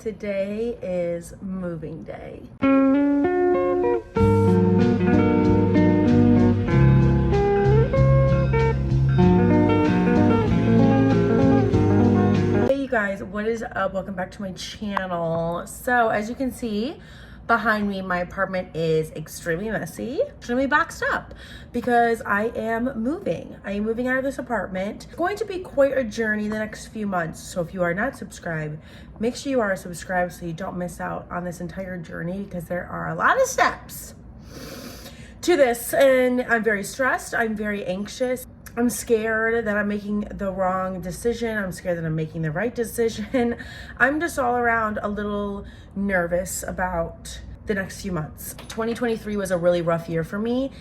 Today is moving day. Hey you guys, what is up? Welcome back to my channel. So as you can see behind me, my apartment is extremely messy, extremely boxed up because I am moving. I am moving out of this apartment. It's going to be quite a journey the next few months. So if you are not subscribed, make sure you are subscribed so you don't miss out on this entire journey because there are a lot of steps to this and I'm very stressed. I'm very anxious. I'm scared that I'm making the wrong decision. I'm scared that I'm making the right decision. I'm just all around a little nervous about the next few months. 2023 was a really rough year for me.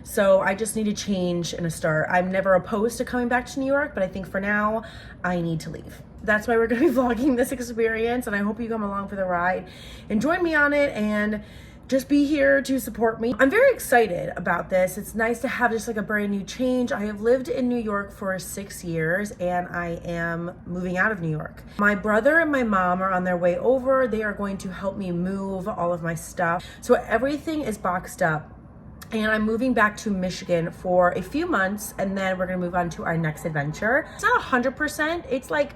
So I just need a change and a start. I'm never opposed to coming back to New York, but I think for now, I need to leave. That's why we're gonna be vlogging this experience and I hope you come along for the ride and join me on it and just be here to support me. I'm very excited about this. It's nice to have just like a brand new change. I have lived in New York for 6 years and I am moving out of New York. My brother and my mom are on their way over. They are going to help me move all of my stuff. So everything is boxed up. And I'm moving back to Michigan for a few months and then we're gonna move on to our next adventure. It's not 100%, it's like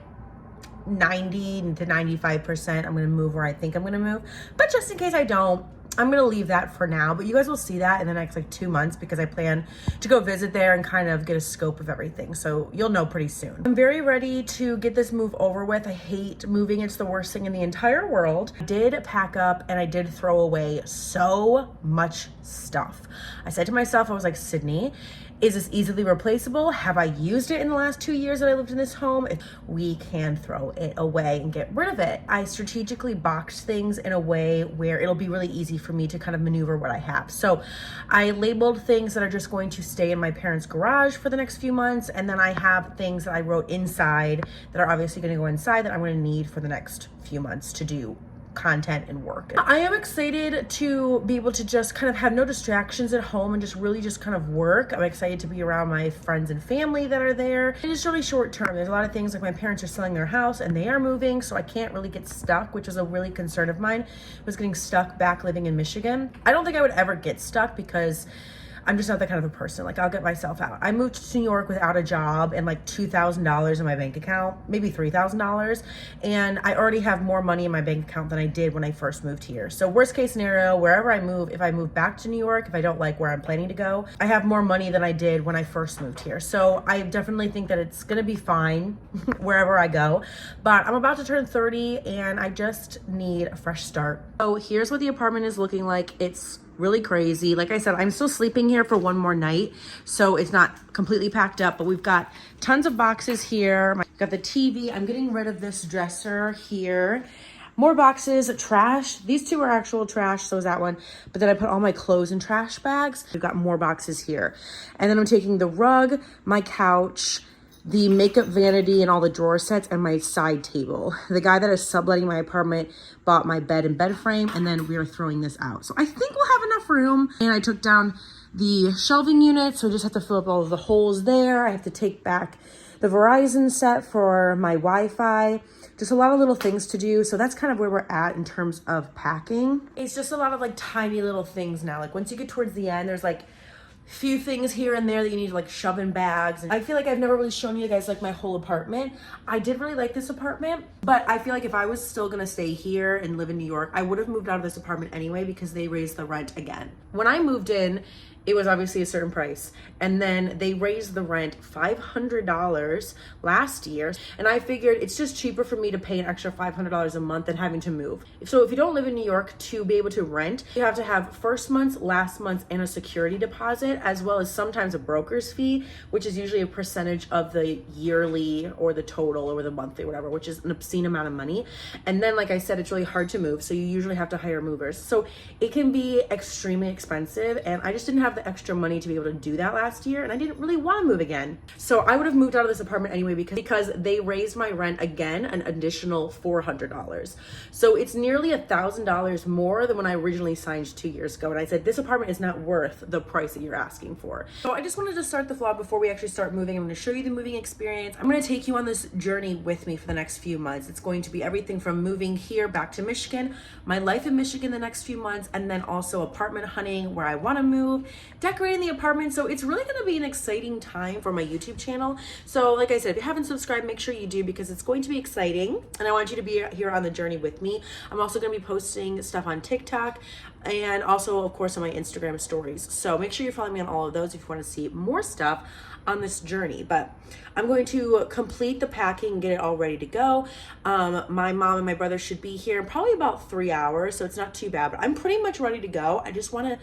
90 to 95%. I'm gonna move where I think I'm gonna move. But just in case I don't, I'm gonna leave that for now, but you guys will see that in the next like 2 months because I plan to go visit there and kind of get a scope of everything. So you'll know pretty soon. I'm very ready to get this move over with. I hate moving. It's the worst thing in the entire world. I did pack up and I did throw away so much stuff. I said to myself, I was like, Sydney, is this easily replaceable? Have I used it in the last 2 years that I lived in this home? If we can throw it away and get rid of it. I strategically boxed things in a way where it'll be really easy for me to kind of maneuver what I have. So I labeled things that are just going to stay in my parents' garage for the next few months. And then I have things that I wrote inside that are obviously gonna go inside that I'm gonna need for the next few months to do content and work. I am excited to be able to just kind of have no distractions at home and just really just kind of work. I'm excited to be around my friends and family that are there. It is really short term. There's a lot of things like my parents are selling their house and they are moving, so I can't really get stuck, which was a really concern of mine, was getting stuck back living in Michigan. I don't think I would ever get stuck because I'm just not that kind of a person. Like, I'll get myself out. I moved to New York without a job and like $2,000 in my bank account, maybe $3,000. And I already have more money in my bank account than I did when I first moved here. So worst case scenario, wherever I move, if I move back to New York, if I don't like where I'm planning to go, I have more money than I did when I first moved here. So I definitely think that it's gonna be fine wherever I go. But I'm about to turn 30 and I just need a fresh start. So here's what the apartment is looking like. It's really crazy. Like I said, I'm still sleeping here for one more night, so it's not completely packed up, but we've got tons of boxes here. Got the TV. I'm getting rid of this dresser here. More boxes, trash. These two are actual trash, so is that one. But then I put all my clothes in trash bags. We've got more boxes here. And then I'm taking the rug, my couch, the makeup vanity and all the drawer sets, and my side table. The guy that is subletting my apartment bought my bed and bed frame, and then we are throwing this out. So I think we'll have enough room. And I took down the shelving unit, so I just have to fill up all of the holes there. I have to take back the Verizon set for my Wi-Fi. Just a lot of little things to do. So that's kind of where we're at in terms of packing. It's just a lot of like tiny little things now. Like once you get towards the end, there's like few things here and there that you need to like shove in bags. And I feel like I've never really shown you guys like my whole apartment. I did really like this apartment, but I feel like if I was still gonna stay here and live in New York, I would have moved out of this apartment anyway because they raised the rent again. When I moved in, it was obviously a certain price. And then they raised the rent $500 last year. And I figured it's just cheaper for me to pay an extra $500 a month than having to move. So if you don't live in New York, to be able to rent, you have to have first month's, last month's, and a security deposit, as well as sometimes a broker's fee, which is usually a percentage of the yearly or the total or the monthly or whatever, which is an obscene amount of money. And then, like I said, it's really hard to move. So you usually have to hire movers. So it can be extremely expensive. And I just didn't have have the extra money to be able to do that last year, and I didn't really want to move again. So I would have moved out of this apartment anyway because they raised my rent again an additional $400. So it's nearly $1,000 more than when I originally signed 2 years ago. And I said, this apartment is not worth the price that you're asking for. So I just wanted to start the vlog before we actually start moving. I'm going to show you the moving experience. I'm going to take you on this journey with me for the next few months. It's going to be everything from moving here back to Michigan, my life in Michigan the next few months, and then also apartment hunting where I want to move, decorating the apartment. So it's really going to be an exciting time for my YouTube channel. So like I said, if you haven't subscribed, make sure you do, because it's going to be exciting and I want you to be here on the journey with me. I'm also going to be posting stuff on TikTok and also of course on my Instagram stories. So make sure you're following me on all of those if you want to see more stuff on this journey. But I'm going to complete the packing and get it all ready to go. My mom and my brother should be here in probably about 3 hours, so it's not too bad, but I'm pretty much ready to go. I just want to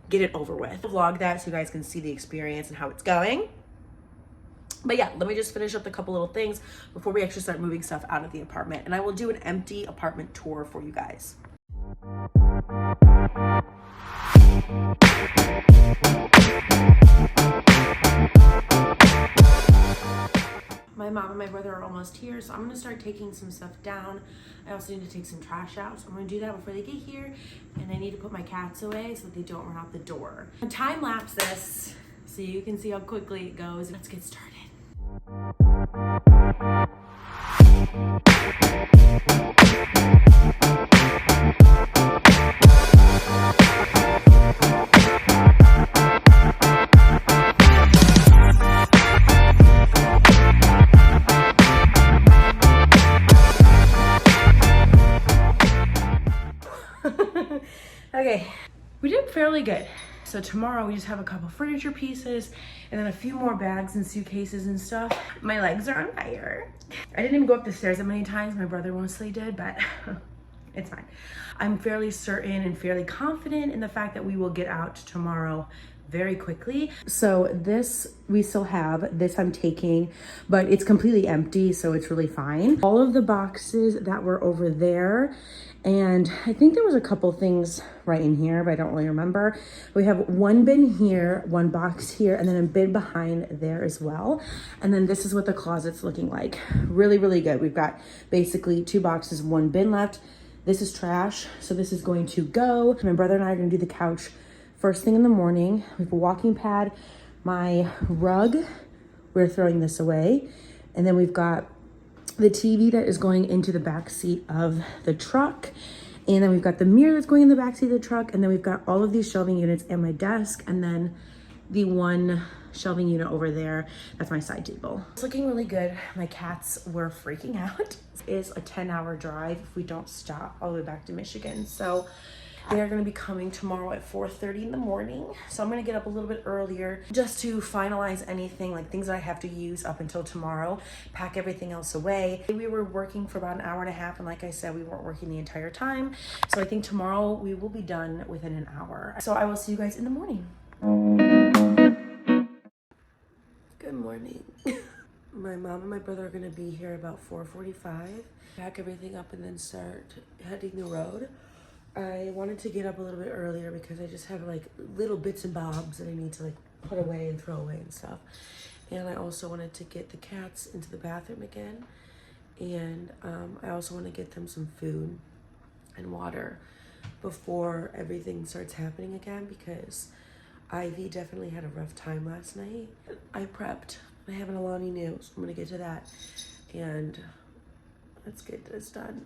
get it over with. I'll vlog that so you guys can see the experience and how it's going. But yeah, let me just finish up the couple little things before we actually start moving stuff out of the apartment, and I will do an empty apartment tour for you guys. My mom and my brother are almost here, so I'm going to start taking some stuff down. I also need to take some trash out, so I'm going to do that before they get here. And I need to put my cats away so that they don't run out the door. Time lapse this so you can see how quickly it goes. Let's get started. Okay, we did fairly good. So tomorrow we just have a couple furniture pieces and then a few more bags and suitcases and stuff. My legs are on fire. I didn't even go up the stairs that many times. My brother mostly did, but it's fine. I'm fairly certain and fairly confident in the fact that we will get out tomorrow very quickly. So this we still have, this I'm taking, but it's completely empty, so it's really fine. All of the boxes that were over there, and I think there was a couple things right in here, but I don't really remember. We have one bin here, one box here, and then a bin behind there as well. And then this is what the closet's looking like. Really, really good. We've got basically 2 boxes, 1 bin left. This is trash, so this is going to go. My brother and I are gonna do the couch first thing in the morning. We have a walking pad, my rug, we're throwing this away. And then we've got the TV that is going into the back seat of the truck. And then we've got the mirror that's going in the back seat of the truck. And then we've got all of these shelving units and my desk. And then the one shelving unit over there, that's my side table. It's looking really good. My cats were freaking out. It is a 10-hour drive if we don't stop all the way back to Michigan. So they're gonna be coming tomorrow at 4:30 in the morning. So I'm gonna get up a little bit earlier just to finalize anything, like things that I have to use up until tomorrow, pack everything else away. We were working for about an hour and a half, and like I said, we weren't working the entire time. So I think tomorrow we will be done within an hour. So I will see you guys in the morning. Good morning. My mom and my brother are gonna be here about 4:45. Pack everything up and then start heading the road. I wanted to get up a little bit earlier because I just have like little bits and bobs that I need to like put away and throw away and stuff. And I also wanted to get the cats into the bathroom again. And I also want to get them some food and water before everything starts happening again, because Ivy definitely had a rough time last night. I prepped. I have an Alani Nu, so I'm gonna get to that. And let's get this done.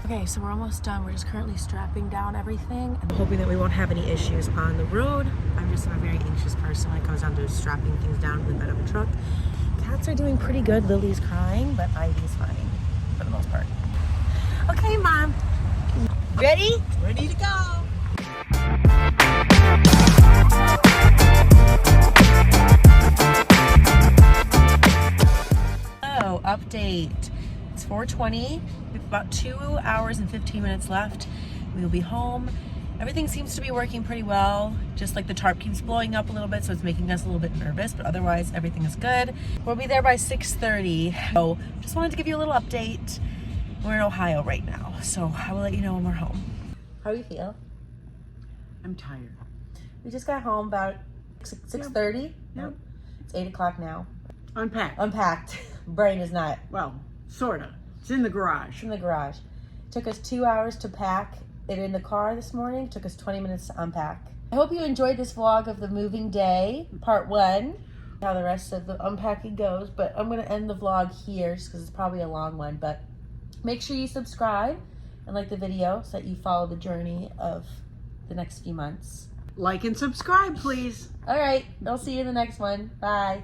Okay, so we're almost done. We're just currently strapping down everything. I'm hoping that we won't have any issues on the road. I'm just a very anxious person when it comes down to strapping things down in the bed of a truck. Cats are doing pretty good. Lily's crying, but Ivy's fine for the most part. Okay, Mom. Ready? Ready to go. Oh, update. It's 4:20. We have about 2 hours and 15 minutes left. We will be home Everything seems to be working pretty well. Just like the tarp keeps blowing up a little bit, so it's making us a little bit nervous, but otherwise everything is good. We'll be there by 6:30. So just wanted to give you a little update. We're in Ohio right now, so I will let you know when we're home. How do you feel? I'm tired. We just got home about 6:30. Yep. It's 8 o'clock now. Unpacked. Brain is not. Well, sorta. It's in the garage. It's in the garage. Took us 2 hours to pack it in the car this morning. Took us 20 minutes to unpack. I hope you enjoyed this vlog of the moving day, part 1. How the rest of the unpacking goes, but I'm going to end the vlog here just because it's probably a long one. But make sure you subscribe and like the video so that you follow the journey of the next few months. Like and subscribe, please. All right, I'll see you in the next one. Bye.